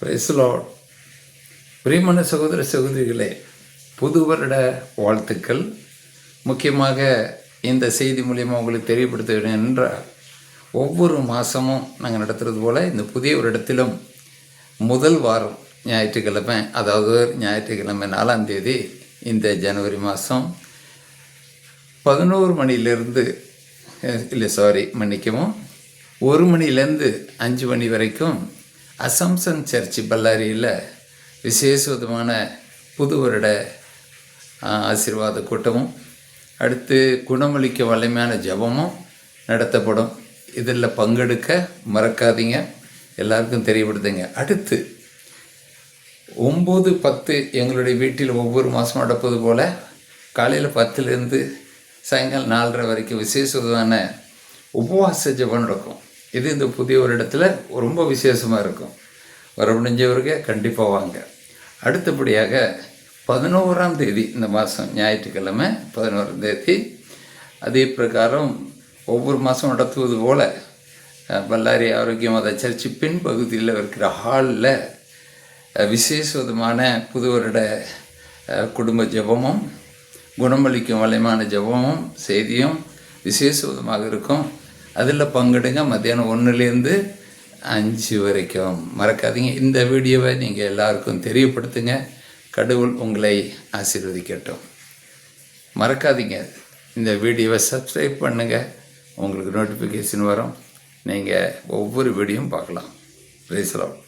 Price Lord. பிரியமான சகோதர சகோதரிகளே, புது வருட வாழ்த்துக்கள். முக்கியமாக இந்த செய்தி மூலியமாக உங்களுக்கு தெரியப்படுத்த என்றால், ஒவ்வொரு மாதமும் நாங்கள் நடத்துகிறது போல் இந்த புதிய வருடத்திலும் முதல் வாரம் ஞாயிற்றுக்கிழமை, அதாவது ஞாயிற்றுக்கிழமை 4ஆம் தேதி இந்த ஜனவரி மாதம் 11 மணிலேருந்து 1 மணிலேருந்து 5 மணி வரைக்கும் அசம்சன் சர்ச் பல்லாரியில் விசேஷமான புது வருட ஆசீர்வாத கூட்டமும், அடுத்து குணமளிக்க வலிமையான ஜபமும் நடத்தப்படும். இதில் பங்கெடுக்க மறக்காதீங்க, எல்லாருக்கும் தெரியப்படுத்துங்க. அடுத்து 9-10 எங்களுடைய வீட்டில் ஒவ்வொரு மாதம் நடப்பது போல் காலையில் 10லேருந்து சாயங்காலம் 4:30 வரைக்கும் விசேஷமான உபவாச ஜபம் நடக்கும். இது இந்த புதிய ஒரு இடத்துல ரொம்ப விசேஷமாக இருக்கும். வர முடிஞ்சவருக்கு கண்டிப்பாக வாங்க. அடுத்தபடியாக 11ஆம் தேதி இந்த மாதம் ஞாயிற்றுக்கிழமை 11ஆம் தேதி அதே பிரகாரம் ஒவ்வொரு மாதம் நடத்துவது போல் பல்லாரி ஆரோக்கியமாத சர்ச்சு பின் பகுதியில் இருக்கிற ஹாலில் விசேஷமான புது வருட குடும்ப ஜபமும் குணமளிக்கும் வலிமையான ஜபமும் செய்தியும் விசேஷமாக இருக்கும். அதில் பங்கெடுங்க. மத்தியானம் 1லேருந்து 5 வரைக்கும் மறக்காதீங்க. இந்த வீடியோவை நீங்கள் எல்லாருக்கும் தெரியப்படுத்துங்க. கடவுள் உங்களை ஆசீர்வதிக்கட்டும். மறக்காதீங்க, இந்த வீடியோவை சப்ஸ்கிரைப் பண்ணுங்கள். உங்களுக்கு நோட்டிஃபிகேஷன் வரும். நீங்கள் ஒவ்வொரு வீடியோவும் பார்க்கலாம். Praise the Lord.